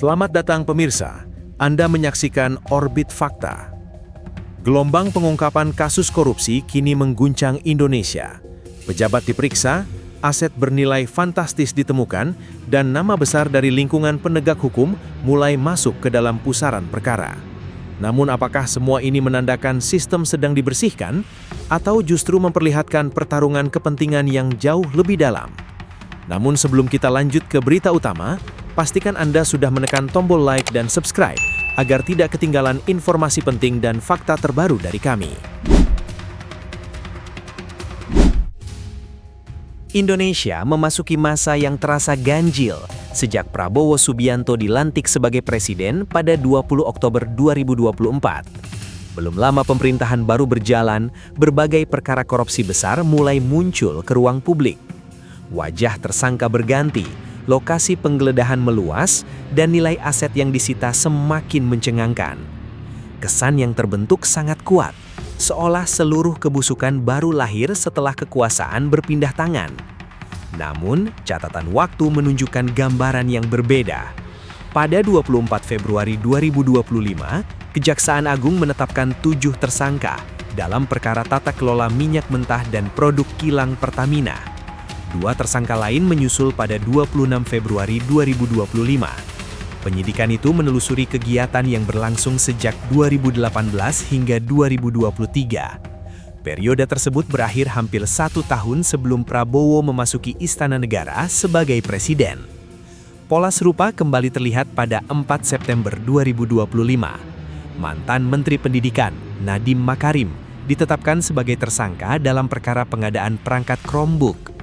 Selamat datang pemirsa, Anda menyaksikan Orbit Fakta. Gelombang pengungkapan kasus korupsi kini mengguncang Indonesia. Pejabat diperiksa, aset bernilai fantastis ditemukan, dan nama besar dari lingkungan penegak hukum mulai masuk ke dalam pusaran perkara. Namun apakah semua ini menandakan sistem sedang dibersihkan, atau justru memperlihatkan pertarungan kepentingan yang jauh lebih dalam? Namun sebelum kita lanjut ke berita utama, pastikan Anda sudah menekan tombol like dan subscribe agar tidak ketinggalan informasi penting dan fakta terbaru dari kami. Indonesia memasuki masa yang terasa ganjil sejak Prabowo Subianto dilantik sebagai presiden pada 20 Oktober 2024. Belum lama pemerintahan baru berjalan, berbagai perkara korupsi besar mulai muncul ke ruang publik. Wajah tersangka berganti, lokasi penggeledahan meluas, dan nilai aset yang disita semakin mencengangkan. Kesan yang terbentuk sangat kuat, seolah seluruh kebusukan baru lahir setelah kekuasaan berpindah tangan. Namun, catatan waktu menunjukkan gambaran yang berbeda. Pada 24 Februari 2025, Kejaksaan Agung menetapkan 7 tersangka dalam perkara tata kelola minyak mentah dan produk kilang Pertamina. 2 tersangka lain menyusul pada 26 Februari 2025. Penyidikan itu menelusuri kegiatan yang berlangsung sejak 2018 hingga 2023. Periode tersebut berakhir hampir 1 tahun sebelum Prabowo memasuki Istana Negara sebagai presiden. Pola serupa kembali terlihat pada 4 September 2025. Mantan Menteri Pendidikan, Nadiem Makarim, ditetapkan sebagai tersangka dalam perkara pengadaan perangkat Chromebook.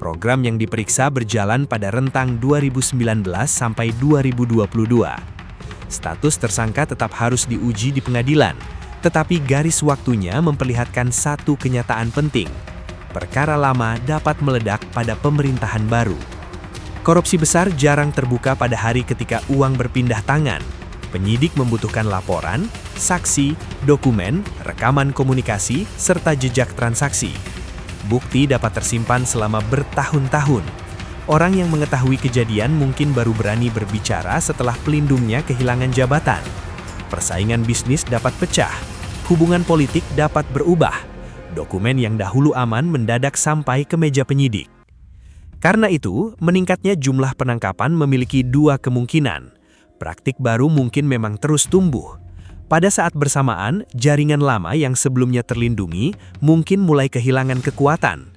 Program yang diperiksa berjalan pada rentang 2019 sampai 2022. Status tersangka tetap harus diuji di pengadilan, tetapi garis waktunya memperlihatkan satu kenyataan penting. Perkara lama dapat meledak pada pemerintahan baru. Korupsi besar jarang terbuka pada hari ketika uang berpindah tangan. Penyidik membutuhkan laporan, saksi, dokumen, rekaman komunikasi, serta jejak transaksi. Bukti dapat tersimpan selama bertahun-tahun. Orang yang mengetahui kejadian mungkin baru berani berbicara setelah pelindungnya kehilangan jabatan. Persaingan bisnis dapat pecah. Hubungan politik dapat berubah. Dokumen yang dahulu aman mendadak sampai ke meja penyidik. Karena itu, meningkatnya jumlah penangkapan memiliki 2 kemungkinan. Praktik baru mungkin memang terus tumbuh. Pada saat bersamaan, jaringan lama yang sebelumnya terlindungi mungkin mulai kehilangan kekuatan.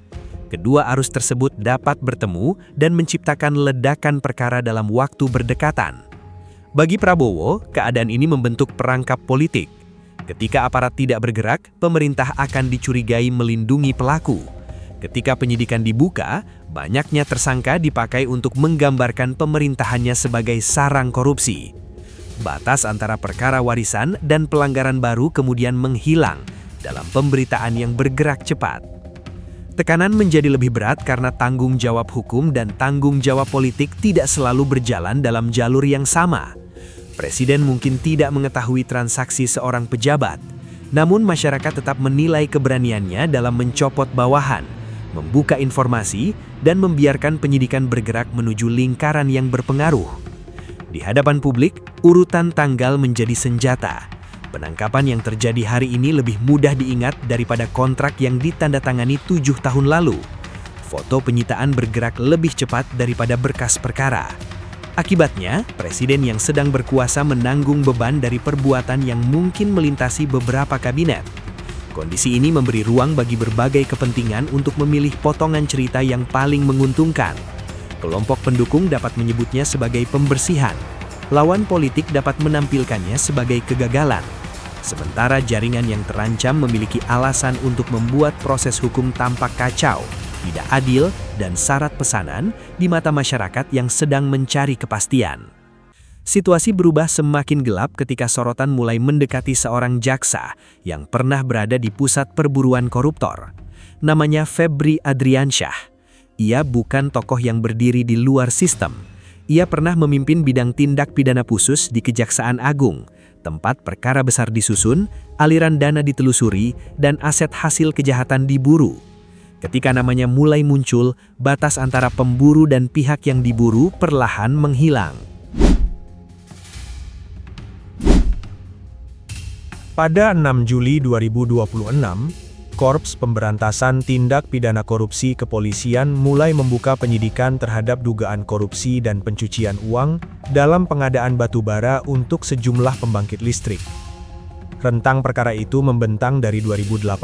Kedua arus tersebut dapat bertemu dan menciptakan ledakan perkara dalam waktu berdekatan. Bagi Prabowo, keadaan ini membentuk perangkap politik. Ketika aparat tidak bergerak, pemerintah akan dicurigai melindungi pelaku. Ketika penyidikan dibuka, banyaknya tersangka dipakai untuk menggambarkan pemerintahannya sebagai sarang korupsi. Batas antara perkara warisan dan pelanggaran baru kemudian menghilang dalam pemberitaan yang bergerak cepat. Tekanan menjadi lebih berat karena tanggung jawab hukum dan tanggung jawab politik tidak selalu berjalan dalam jalur yang sama. Presiden mungkin tidak mengetahui transaksi seorang pejabat, namun masyarakat tetap menilai keberaniannya dalam mencopot bawahan, membuka informasi, dan membiarkan penyidikan bergerak menuju lingkaran yang berpengaruh. Di hadapan publik, urutan tanggal menjadi senjata. Penangkapan yang terjadi hari ini lebih mudah diingat daripada kontrak yang ditandatangani 7 tahun lalu. Foto penyitaan bergerak lebih cepat daripada berkas perkara. Akibatnya, presiden yang sedang berkuasa menanggung beban dari perbuatan yang mungkin melintasi beberapa kabinet. Kondisi ini memberi ruang bagi berbagai kepentingan untuk memilih potongan cerita yang paling menguntungkan. Kelompok pendukung dapat menyebutnya sebagai pembersihan. Lawan politik dapat menampilkannya sebagai kegagalan. Sementara jaringan yang terancam memiliki alasan untuk membuat proses hukum tampak kacau, tidak adil, dan syarat pesanan di mata masyarakat yang sedang mencari kepastian. Situasi berubah semakin gelap ketika sorotan mulai mendekati seorang jaksa yang pernah berada di pusat perburuan koruptor. Namanya Febri Adriansyah. Ia bukan tokoh yang berdiri di luar sistem. Ia pernah memimpin bidang tindak pidana khusus di Kejaksaan Agung, tempat perkara besar disusun, aliran dana ditelusuri, dan aset hasil kejahatan diburu. Ketika namanya mulai muncul, batas antara pemburu dan pihak yang diburu perlahan menghilang. Pada 6 Juli 2026, Korps Pemberantasan Tindak Pidana Korupsi Kepolisian mulai membuka penyidikan terhadap dugaan korupsi dan pencucian uang dalam pengadaan batu bara untuk sejumlah pembangkit listrik. Rentang perkara itu membentang dari 2018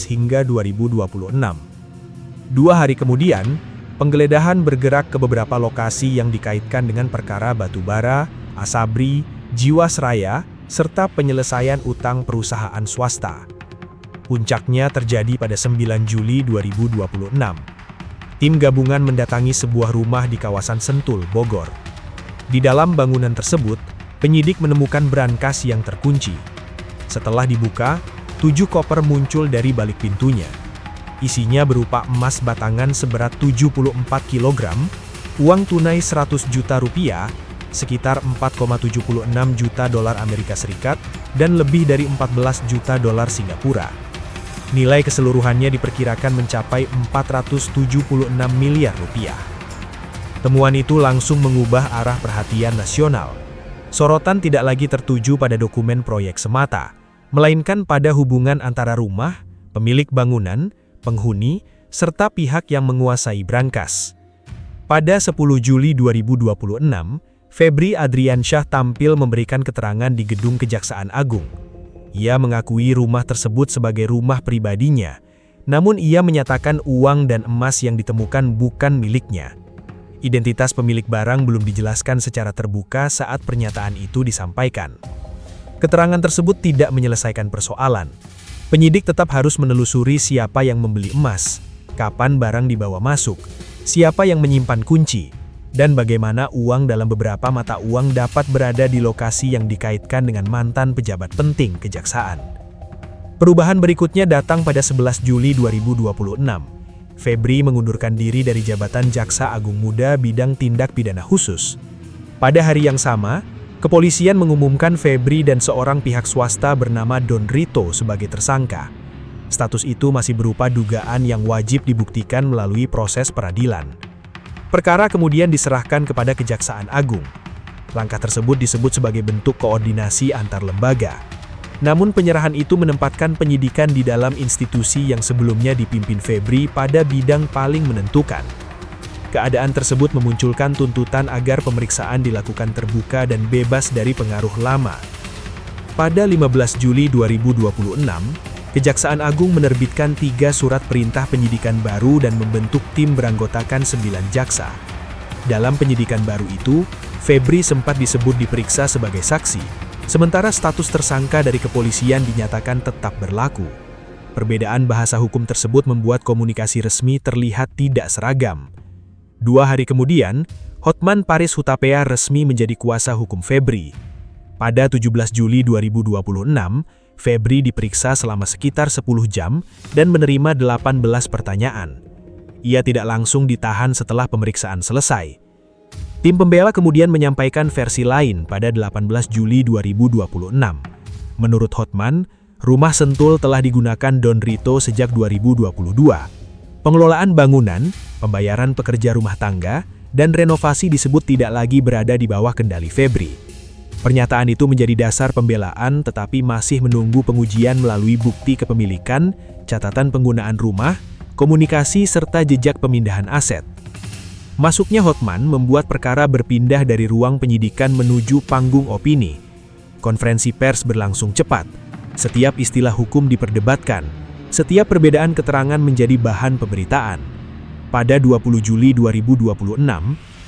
hingga 2026. 2 hari kemudian, penggeledahan bergerak ke beberapa lokasi yang dikaitkan dengan perkara batu bara, Asabri, Jiwasraya, serta penyelesaian utang perusahaan swasta. Puncaknya terjadi pada 9 Juli 2026. Tim gabungan mendatangi sebuah rumah di kawasan Sentul, Bogor. Di dalam bangunan tersebut, penyidik menemukan brankas yang terkunci. Setelah dibuka, 7 koper muncul dari balik pintunya. Isinya berupa emas batangan seberat 74 kg, uang tunai 100 juta rupiah, sekitar 4,76 juta dolar Amerika Serikat, dan lebih dari 14 juta dolar Singapura. Nilai keseluruhannya diperkirakan mencapai 476 miliar rupiah. Temuan itu langsung mengubah arah perhatian nasional. Sorotan tidak lagi tertuju pada dokumen proyek semata, melainkan pada hubungan antara rumah, pemilik bangunan, penghuni, serta pihak yang menguasai brankas. Pada 10 Juli 2026, Febri Adriansyah tampil memberikan keterangan di Gedung Kejaksaan Agung. Ia mengakui rumah tersebut sebagai rumah pribadinya, namun ia menyatakan uang dan emas yang ditemukan bukan miliknya. Identitas pemilik barang belum dijelaskan secara terbuka saat pernyataan itu disampaikan. Keterangan tersebut tidak menyelesaikan persoalan. Penyidik tetap harus menelusuri siapa yang membeli emas, kapan barang dibawa masuk, siapa yang menyimpan kunci, dan bagaimana uang dalam beberapa mata uang dapat berada di lokasi yang dikaitkan dengan mantan pejabat penting kejaksaan. Perubahan berikutnya datang pada 11 Juli 2026. Febri mengundurkan diri dari jabatan Jaksa Agung Muda Bidang Tindak Pidana Khusus. Pada hari yang sama, kepolisian mengumumkan Febri dan seorang pihak swasta bernama Don Rito sebagai tersangka. Status itu masih berupa dugaan yang wajib dibuktikan melalui proses peradilan. Perkara kemudian diserahkan kepada Kejaksaan Agung. Langkah tersebut disebut sebagai bentuk koordinasi antar lembaga. Namun penyerahan itu menempatkan penyidikan di dalam institusi yang sebelumnya dipimpin Febri pada bidang paling menentukan. Keadaan tersebut memunculkan tuntutan agar pemeriksaan dilakukan terbuka dan bebas dari pengaruh lama. Pada 15 Juli 2026, Kejaksaan Agung menerbitkan 3 surat perintah penyidikan baru dan membentuk tim beranggotakan 9 jaksa. Dalam penyidikan baru itu, Febri sempat disebut diperiksa sebagai saksi, sementara status tersangka dari kepolisian dinyatakan tetap berlaku. Perbedaan bahasa hukum tersebut membuat komunikasi resmi terlihat tidak seragam. 2 hari kemudian, Hotman Paris Hutapea resmi menjadi kuasa hukum Febri. Pada 17 Juli 2026, Febri diperiksa selama sekitar 10 jam dan menerima 18 pertanyaan. Ia tidak langsung ditahan setelah pemeriksaan selesai. Tim pembela kemudian menyampaikan versi lain pada 18 Juli 2026. Menurut Hotman, rumah Sentul telah digunakan Don Rito sejak 2022. Pengelolaan bangunan, pembayaran pekerja rumah tangga, dan renovasi disebut tidak lagi berada di bawah kendali Febri. Pernyataan itu menjadi dasar pembelaan tetapi masih menunggu pengujian melalui bukti kepemilikan, catatan penggunaan rumah, komunikasi serta jejak pemindahan aset. Masuknya Hotman membuat perkara berpindah dari ruang penyidikan menuju panggung opini. Konferensi pers berlangsung cepat. Setiap istilah hukum diperdebatkan. Setiap perbedaan keterangan menjadi bahan pemberitaan. Pada 20 Juli 2026,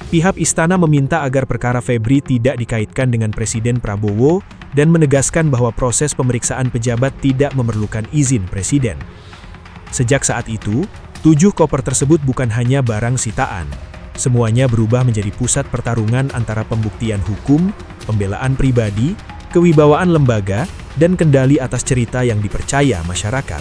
pihak istana meminta agar perkara Febri tidak dikaitkan dengan Presiden Prabowo dan menegaskan bahwa proses pemeriksaan pejabat tidak memerlukan izin Presiden. Sejak saat itu, 7 koper tersebut bukan hanya barang sitaan. Semuanya berubah menjadi pusat pertarungan antara pembuktian hukum, pembelaan pribadi, kewibawaan lembaga, dan kendali atas cerita yang dipercaya masyarakat.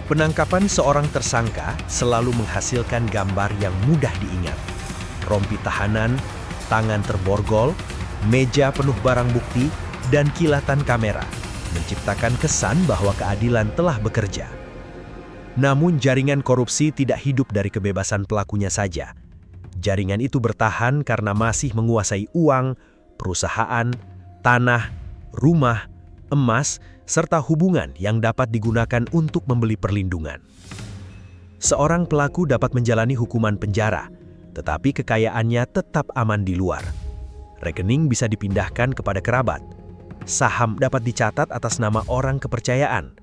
Penangkapan seorang tersangka selalu menghasilkan gambar yang mudah diingat. Rompi tahanan, tangan terborgol, meja penuh barang bukti, dan kilatan kamera, menciptakan kesan bahwa keadilan telah bekerja. Namun jaringan korupsi tidak hidup dari kebebasan pelakunya saja. Jaringan itu bertahan karena masih menguasai uang, perusahaan, tanah, rumah, emas, serta hubungan yang dapat digunakan untuk membeli perlindungan. Seorang pelaku dapat menjalani hukuman penjara, tetapi kekayaannya tetap aman di luar. Rekening bisa dipindahkan kepada kerabat. Saham dapat dicatat atas nama orang kepercayaan.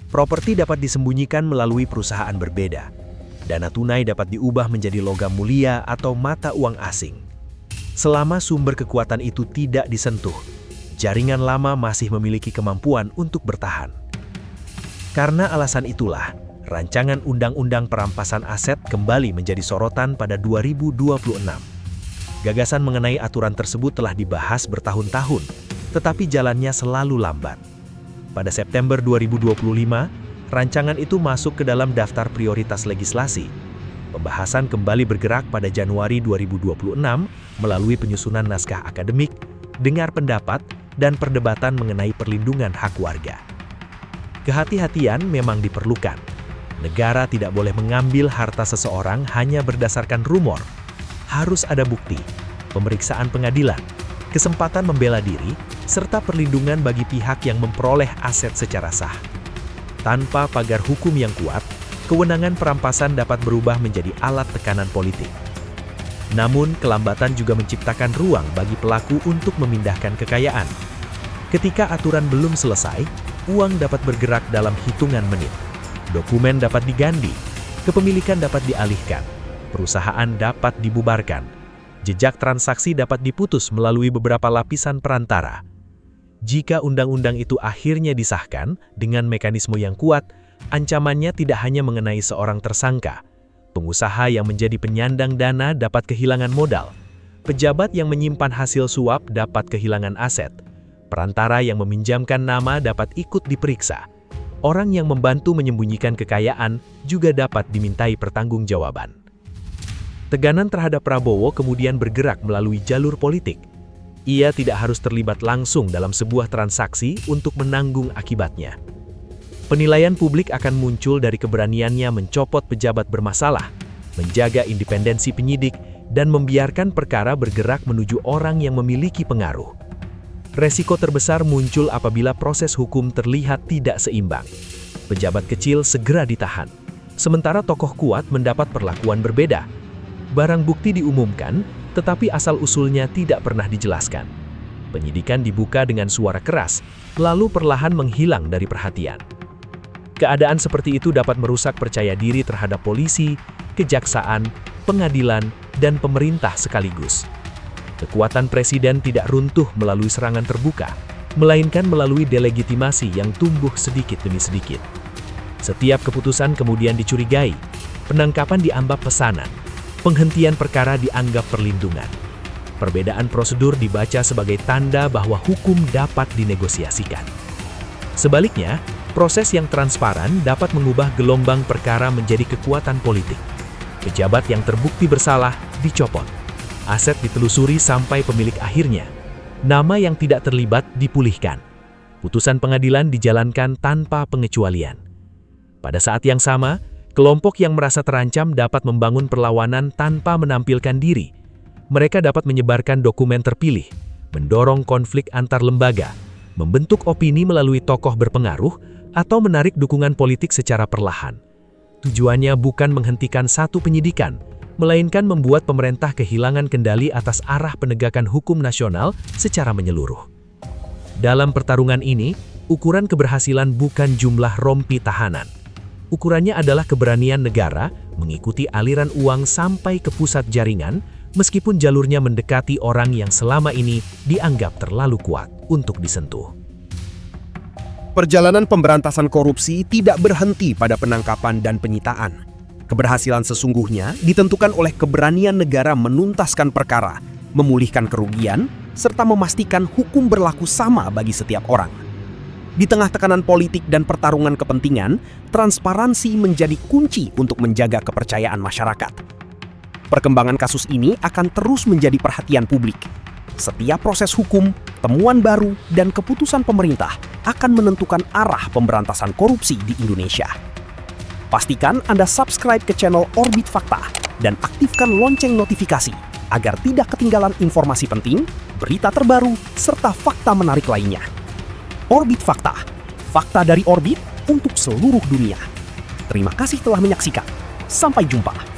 Properti dapat disembunyikan melalui perusahaan berbeda. Dana tunai dapat diubah menjadi logam mulia atau mata uang asing. Selama sumber kekuatan itu tidak disentuh, jaringan lama masih memiliki kemampuan untuk bertahan. Karena alasan itulah, rancangan Undang-Undang Perampasan Aset kembali menjadi sorotan pada 2026. Gagasan mengenai aturan tersebut telah dibahas bertahun-tahun, tetapi jalannya selalu lambat. Pada September 2025, rancangan itu masuk ke dalam daftar prioritas legislasi. Pembahasan kembali bergerak pada Januari 2026 melalui penyusunan naskah akademik, dengar pendapat, dan perdebatan mengenai perlindungan hak warga. Kehati-hatian memang diperlukan. Negara tidak boleh mengambil harta seseorang hanya berdasarkan rumor. Harus ada bukti, pemeriksaan pengadilan, kesempatan membela diri, serta perlindungan bagi pihak yang memperoleh aset secara sah. Tanpa pagar hukum yang kuat, kewenangan perampasan dapat berubah menjadi alat tekanan politik. Namun, kelambatan juga menciptakan ruang bagi pelaku untuk memindahkan kekayaan. Ketika aturan belum selesai, uang dapat bergerak dalam hitungan menit. Dokumen dapat diganti, kepemilikan dapat dialihkan, perusahaan dapat dibubarkan, jejak transaksi dapat diputus melalui beberapa lapisan perantara. Jika undang-undang itu akhirnya disahkan dengan mekanisme yang kuat, ancamannya tidak hanya mengenai seorang tersangka. Pengusaha yang menjadi penyandang dana dapat kehilangan modal. Pejabat yang menyimpan hasil suap dapat kehilangan aset. Perantara yang meminjamkan nama dapat ikut diperiksa. Orang yang membantu menyembunyikan kekayaan juga dapat dimintai pertanggungjawaban. Teganan terhadap Prabowo kemudian bergerak melalui jalur politik. Ia tidak harus terlibat langsung dalam sebuah transaksi untuk menanggung akibatnya. Penilaian publik akan muncul dari keberaniannya mencopot pejabat bermasalah, menjaga independensi penyidik, dan membiarkan perkara bergerak menuju orang yang memiliki pengaruh. Resiko terbesar muncul apabila proses hukum terlihat tidak seimbang. Pejabat kecil segera ditahan, sementara tokoh kuat mendapat perlakuan berbeda. Barang bukti diumumkan, tetapi asal-usulnya tidak pernah dijelaskan. Penyidikan dibuka dengan suara keras, lalu perlahan menghilang dari perhatian. Keadaan seperti itu dapat merusak percaya diri terhadap polisi, kejaksaan, pengadilan, dan pemerintah sekaligus. Kekuatan presiden tidak runtuh melalui serangan terbuka, melainkan melalui delegitimasi yang tumbuh sedikit demi sedikit. Setiap keputusan kemudian dicurigai, penangkapan dianggap pesanan, penghentian perkara dianggap perlindungan. Perbedaan prosedur dibaca sebagai tanda bahwa hukum dapat dinegosiasikan. Sebaliknya, proses yang transparan dapat mengubah gelombang perkara menjadi kekuatan politik. Pejabat yang terbukti bersalah dicopot. Aset ditelusuri sampai pemilik akhirnya. Nama yang tidak terlibat dipulihkan. Putusan pengadilan dijalankan tanpa pengecualian. Pada saat yang sama, kelompok yang merasa terancam dapat membangun perlawanan tanpa menampilkan diri. Mereka dapat menyebarkan dokumen terpilih, mendorong konflik antar lembaga, membentuk opini melalui tokoh berpengaruh, atau menarik dukungan politik secara perlahan. Tujuannya bukan menghentikan satu penyidikan, melainkan membuat pemerintah kehilangan kendali atas arah penegakan hukum nasional secara menyeluruh. Dalam pertarungan ini, ukuran keberhasilan bukan jumlah rompi tahanan. Ukurannya adalah keberanian negara mengikuti aliran uang sampai ke pusat jaringan, meskipun jalurnya mendekati orang yang selama ini dianggap terlalu kuat untuk disentuh. Perjalanan pemberantasan korupsi tidak berhenti pada penangkapan dan penyitaan. Keberhasilan sesungguhnya ditentukan oleh keberanian negara menuntaskan perkara, memulihkan kerugian, serta memastikan hukum berlaku sama bagi setiap orang. Di tengah tekanan politik dan pertarungan kepentingan, transparansi menjadi kunci untuk menjaga kepercayaan masyarakat. Perkembangan kasus ini akan terus menjadi perhatian publik. Setiap proses hukum, temuan baru, dan keputusan pemerintah akan menentukan arah pemberantasan korupsi di Indonesia. Pastikan Anda subscribe ke channel Orbit Fakta dan aktifkan lonceng notifikasi agar tidak ketinggalan informasi penting berita terbaru, serta fakta menarik lainnya. Orbit Fakta, fakta dari Orbit untuk seluruh dunia. Terima kasih telah menyaksikan. Sampai jumpa.